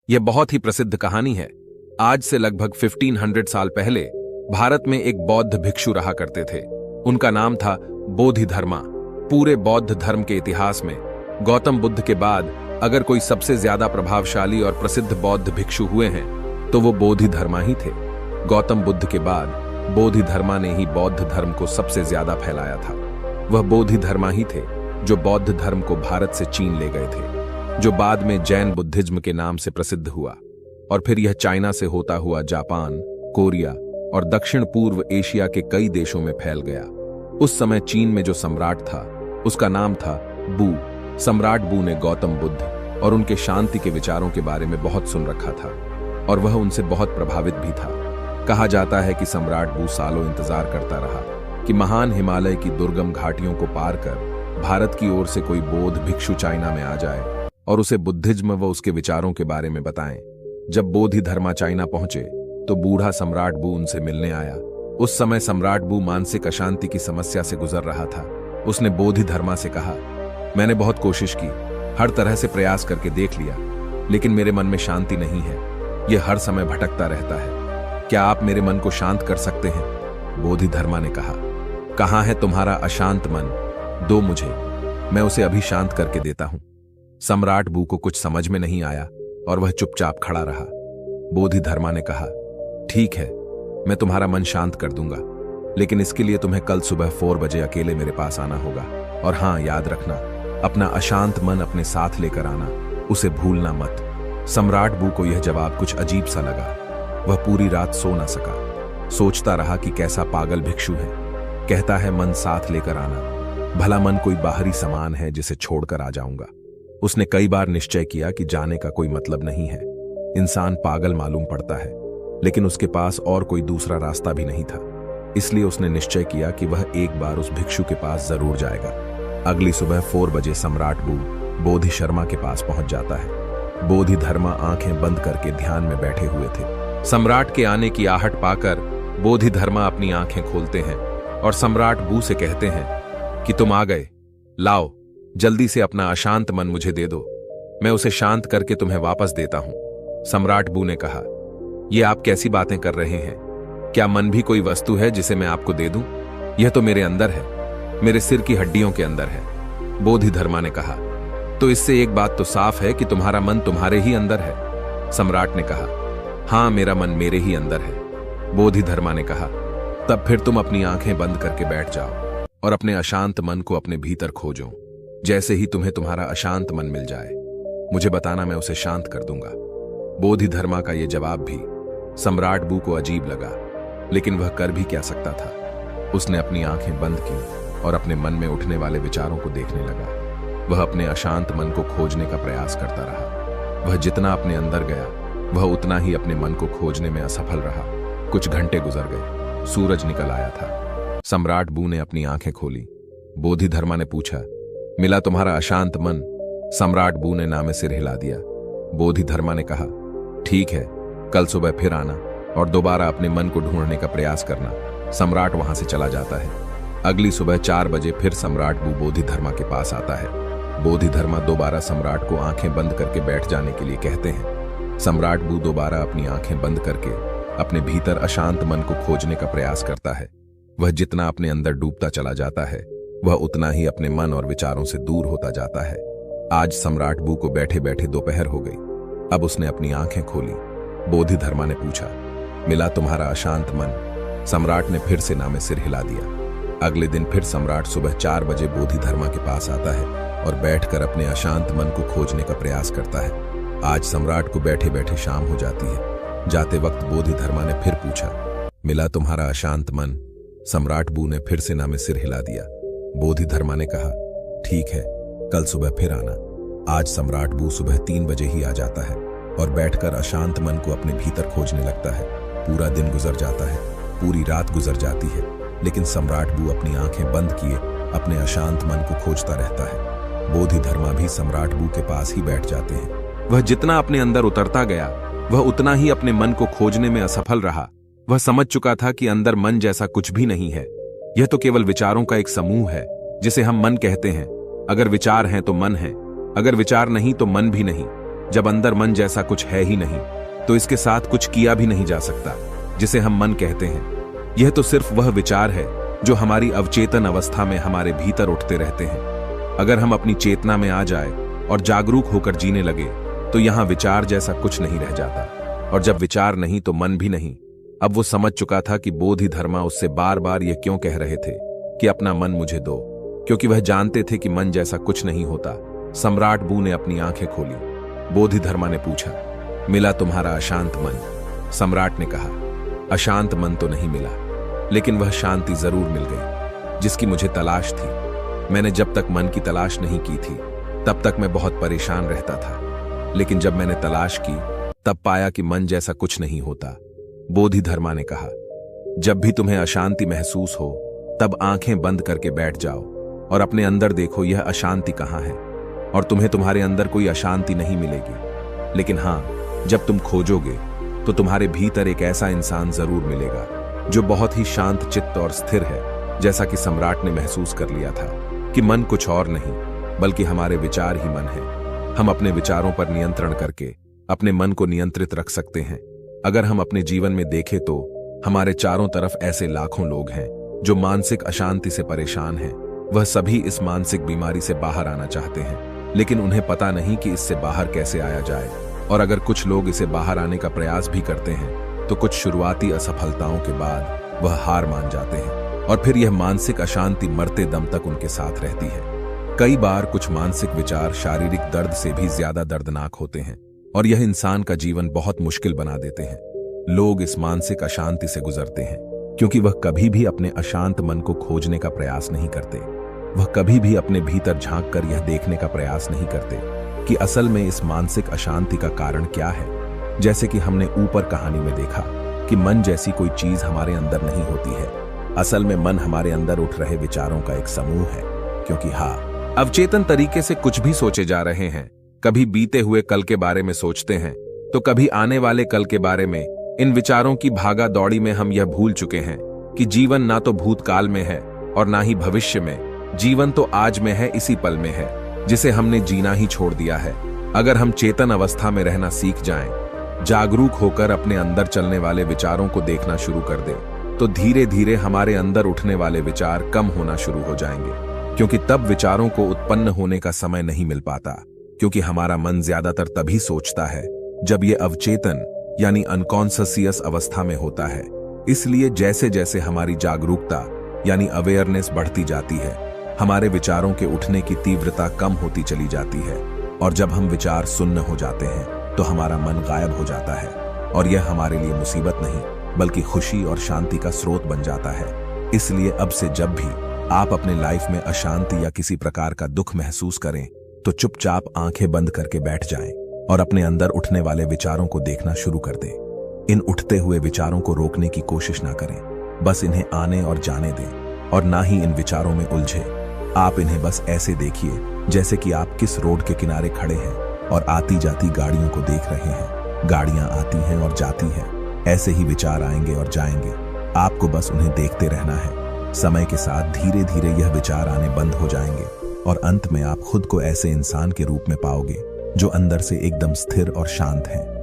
यह बहुत ही प्रसिद्ध कहानी है। आज से लगभग 1500 साल पहले भारत में एक बौद्ध भिक्षु रहा करते थे। उनका नाम था बोधिधर्मा। पूरे बौद्ध धर्म के इतिहास में गौतम बुद्ध के बाद अगर कोई सबसे ज्यादा प्रभावशाली और प्रसिद्ध बौद्ध भिक्षु हुए हैं तो वो बोधिधर्मा ही थे। गौतम बुद्ध के बाद बोधिधर्मा ने ही बौद्ध धर्म को सबसे ज्यादा फैलाया था। वह बोधिधर्मा ही थे जो बौद्ध धर्म को भारत से चीन ले गए थे, जो बाद में जैन बुद्धिज्म के नाम से प्रसिद्ध हुआ और फिर यह चाइना से होता हुआ जापान, कोरिया और दक्षिण पूर्व एशिया के कई देशों में फैल गया। उस समय चीन में जो सम्राट था उसका नाम था बू। सम्राट बू ने गौतम बुद्ध और उनके शांति के विचारों के बारे में बहुत सुन रखा था और वह उनसे बहुत प्रभावित भी था। कहा जाता है कि सम्राट बू सालों इंतजार करता रहा कि महान हिमालय की दुर्गम घाटियों को पार कर भारत की ओर से कोई बौद्ध भिक्षु चाइना में आ जाए और उसे बुद्धिज्म व उसके विचारों के बारे में बताएं। जब बोधिधर्मा चाइना पहुंचे तो बूढ़ा सम्राट बू उनसे मिलने आया। उस समय सम्राट बू मानसिक अशांति की समस्या से गुजर रहा था। उसने बोधिधर्मा से कहा, मैंने बहुत कोशिश की, हर तरह से प्रयास करके देख लिया, लेकिन मेरे मन में शांति नहीं है। यह हर समय भटकता रहता है। क्या आप मेरे मन को शांत कर सकते हैं? बोधिधर्मा ने कहा, कहाँ है तुम्हारा अशांत मन? दो मुझे, मैं उसे अभी शांत करके देता हूं। सम्राट बू को कुछ समझ में नहीं आया और वह चुपचाप खड़ा रहा। बोधिधर्मा ने कहा, ठीक है, मैं तुम्हारा मन शांत कर दूंगा, लेकिन इसके लिए तुम्हें कल सुबह 4 बजे अकेले मेरे पास आना होगा। और हां, याद रखना, अपना अशांत मन अपने साथ लेकर आना, उसे भूलना मत। सम्राट बू को यह जवाब कुछ अजीब सा लगा। वह पूरी रात सो ना सका। सोचता रहा कि कैसा पागल भिक्षु है, कहता है मन साथ लेकर आना। भला मन कोई बाहरी सामान है जिसे छोड़कर आ जाऊंगा। उसने कई बार निश्चय किया कि जाने का कोई मतलब नहीं है। इंसान पागल मालूम पड़ता है, लेकिन उसके पास और कोई दूसरा रास्ता भी नहीं था। इसलिए उसने निश्चय किया कि वह एक बार उस भिक्षु के पास जरूर जाएगा। अगली सुबह 4 बजे सम्राट बू बोधिशर्मा के पास पहुंच जाता है। बोधिधर्मा आंखें बंद करके ध्यान में बैठे हुए थे। सम्राट के आने की आहट पाकर बोधिधर्मा अपनी आंखें खोलते हैं और सम्राट बू से कहते हैं कि तुम आ गए, लाओ जल्दी से अपना अशांत मन मुझे दे दो, मैं उसे शांत करके तुम्हें वापस देता हूं। सम्राट बू ने कहा, यह आप कैसी बातें कर रहे हैं? क्या मन भी कोई वस्तु है जिसे मैं आपको दे दूं? यह तो मेरे अंदर है, मेरे सिर की हड्डियों के अंदर है। बोधिधर्मा ने कहा, तो इससे एक बात तो साफ है कि तुम्हारा मन तुम्हारे ही अंदर है। सम्राट ने कहा, हां, मेरा मन मेरे ही अंदर है। बोधिधर्मा ने कहा, तब फिर तुम अपनी आंखें बंद करके बैठ जाओ और अपने अशांत मन को अपने भीतर खोजो। जैसे ही तुम्हें तुम्हारा अशांत मन मिल जाए, मुझे बताना, मैं उसे शांत कर दूंगा। बोधिधर्मा का यह जवाब भी सम्राट बू को अजीब लगा, लेकिन वह कर भी क्या सकता था। उसने अपनी आंखें बंद की और अपने मन में उठने वाले विचारों को देखने लगा। वह अपने अशांत मन को खोजने का प्रयास करता रहा। वह जितना अपने अंदर गया, वह उतना ही अपने मन को खोजने में असफल रहा। कुछ घंटे गुजर गए, सूरज निकल आया था। सम्राट बू ने अपनी आंखें खोली। बोधिधर्मा ने पूछा, मिला तुम्हारा अशांत मन? सम्राट बू ने नामे सिर हिला दिया। बोधिधर्मा ने कहा, ठीक है, कल सुबह फिर आना और दोबारा अपने मन को ढूंढने का प्रयास करना। सम्राट वहां से चला जाता है। अगली सुबह 4 बजे फिर सम्राट बू बोधिधर्मा के पास आता है। बोधिधर्मा दोबारा सम्राट को आंखें बंद करके बैठ जाने के लिए कहते हैं। सम्राट बू दोबारा अपनी आंखें बंद करके अपने भीतर अशांत मन को खोजने का प्रयास करता है। वह जितना अपने अंदर डूबता चला जाता है, वह उतना ही अपने मन और विचारों से दूर होता जाता है। आज सम्राट बू को बैठे बैठे दोपहर हो गई। अब उसने अपनी आंखें खोली। बोधिधर्मा ने पूछा, मिला तुम्हारा अशांत मन? सम्राट ने फिर से नामे सिर हिला दिया। अगले दिन फिर सम्राट सुबह 4 बजे बोधिधर्मा के पास आता है और बैठकर अपने अशांत मन को खोजने का प्रयास करता है। आज सम्राट को बैठे बैठे शाम हो जाती है। जाते वक्त बोधिधर्मा ने फिर पूछा, मिला तुम्हारा अशांत मन? सम्राट बू ने फिर से नामे सिर हिला दिया। बोधिधर्मा ने कहा, ठीक है, कल सुबह फिर आना। आज सम्राट बू सुबह 3 बजे ही आ जाता है और बैठकर अशांत मन को अपने भीतर खोजने लगता है। पूरा दिन गुजर जाता है, पूरी रात गुजर जाती है, लेकिन सम्राट बू अपनी आंखें बंद किए अपने अशांत मन को खोजता रहता है। बोधिधर्मा भी सम्राट बू के पास ही बैठ जाते हैं। वह जितना अपने अंदर उतरता गया, वह उतना ही अपने मन को खोजने में असफल रहा। वह समझ चुका था कि अंदर मन जैसा कुछ भी नहीं है। यह तो केवल विचारों का एक समूह है जिसे हम मन कहते हैं। अगर विचार हैं तो मन है, अगर विचार नहीं तो मन भी नहीं। जब अंदर मन जैसा कुछ है ही नहीं तो इसके साथ कुछ किया भी नहीं जा सकता जिसे हम मन कहते हैं। यह तो सिर्फ वह विचार है जो हमारी अवचेतन अवस्था में हमारे भीतर उठते रहते हैं। अगर हम अपनी चेतना में आ जाए और जागरूक होकर जीने लगे तो यहां विचार जैसा कुछ नहीं रह जाता। और जब विचार नहीं तो मन भी नहीं। अब वो समझ चुका था कि बोधिधर्मा उससे बार बार ये क्यों कह रहे थे कि अपना मन मुझे दो, क्योंकि वह जानते थे कि मन जैसा कुछ नहीं होता। सम्राट बू ने अपनी आंखें खोली। बोधिधर्मा ने पूछा, मिला तुम्हारा अशांत मन? सम्राट ने कहा, अशांत मन तो नहीं मिला, लेकिन वह शांति जरूर मिल गई जिसकी मुझे तलाश थी। मैंने जब तक मन की तलाश नहीं की थी तब तक मैं बहुत परेशान रहता था, लेकिन जब मैंने तलाश की तब पाया कि मन जैसा कुछ नहीं होता। बोधिधर्मा ने कहा, जब भी तुम्हें अशांति महसूस हो तब आंखें बंद करके बैठ जाओ और अपने अंदर देखो यह अशांति कहां है, और तुम्हें तुम्हारे अंदर कोई अशांति नहीं मिलेगी। लेकिन हां, जब तुम खोजोगे तो तुम्हारे भीतर एक ऐसा इंसान जरूर मिलेगा जो बहुत ही शांत चित्त और स्थिर है। जैसा कि सम्राट ने महसूस कर लिया था कि मन कुछ और नहीं बल्कि हमारे विचार ही मन है। हम अपने विचारों पर नियंत्रण करके अपने मन को नियंत्रित रख सकते हैं। अगर हम अपने जीवन में देखें तो हमारे चारों तरफ ऐसे लाखों लोग हैं जो मानसिक अशांति से परेशान हैं। वह सभी इस मानसिक बीमारी से बाहर आना चाहते हैं, लेकिन उन्हें पता नहीं कि इससे बाहर कैसे आया जाए। और अगर कुछ लोग इसे बाहर आने का प्रयास भी करते हैं तो कुछ शुरुआती असफलताओं के बाद वह हार मान जाते हैं और फिर यह मानसिक अशांति मरते दम तक उनके साथ रहती है। कई बार कुछ मानसिक विचार शारीरिक दर्द से भी ज्यादा दर्दनाक होते हैं और यह इंसान का जीवन बहुत मुश्किल बना देते हैं। लोग इस मानसिक अशांति से गुजरते हैं क्योंकि वह कभी भी अपने अशांत मन को खोजने का प्रयास नहीं करते। वह कभी भी अपने भीतर झांक कर यह देखने का प्रयास नहीं करते कि असल में इस मानसिक अशांति का कारण क्या है। जैसे कि हमने ऊपर कहानी में देखा कि मन जैसी कोई चीज हमारे अंदर नहीं होती है। असल में मन हमारे अंदर उठ रहे विचारों का एक समूह है, क्योंकि अवचेतन तरीके से कुछ भी सोचे जा रहे हैं। कभी बीते हुए कल के बारे में सोचते हैं तो कभी आने वाले कल के बारे में। इन विचारों की भागा दौड़ी में हम यह भूल चुके हैं कि जीवन ना तो भूतकाल में है और ना ही भविष्य में। जीवन तो आज में है, इसी पल में है जिसे हमने जीना ही छोड़ दिया है। अगर हम चेतन अवस्था में रहना सीख जाएं, जागरूक होकर अपने अंदर चलने वाले विचारों को देखना शुरू कर दें, तो धीरे धीरे हमारे अंदर उठने वाले विचार कम होना शुरू हो जाएंगे। क्योंकि तब विचारों को उत्पन्न होने का समय नहीं मिल पाता, क्योंकि हमारा मन ज्यादातर तभी सोचता है जब ये अवचेतन यानी अनकॉन्शियस अवस्था में होता है। इसलिए जैसे जैसे हमारी जागरूकता यानी अवेयरनेस बढ़ती जाती है, हमारे विचारों के उठने की तीव्रता कम होती चली जाती है। और जब हम विचार शून्य हो जाते हैं तो हमारा मन गायब हो जाता है, और यह हमारे लिए मुसीबत नहीं बल्कि खुशी और शांति का स्रोत बन जाता है। इसलिए अब से जब भी आप अपने लाइफ में अशांति या किसी प्रकार का दुख महसूस करें तो चुपचाप आंखें बंद करके बैठ जाएं और अपने अंदर उठने वाले विचारों को देखना शुरू कर दें। इन उठते हुए विचारों को रोकने की कोशिश ना करें, बस इन्हें आने और जाने दें, और ना ही इन विचारों में उलझे। आप इन्हें बस ऐसे देखिए जैसे कि आप किस रोड के किनारे खड़े हैं और आती जाती गाड़ियों को देख रहे हैं। गाड़ियां आती हैं और जाती हैं, ऐसे ही विचार आएंगे और जाएंगे। आपको बस उन्हें देखते रहना है। समय के साथ धीरे धीरे यह विचार आने बंद हो जाएंगे और अंत में आप खुद को ऐसे इंसान के रूप में पाओगे जो अंदर से एकदम स्थिर और शांत है।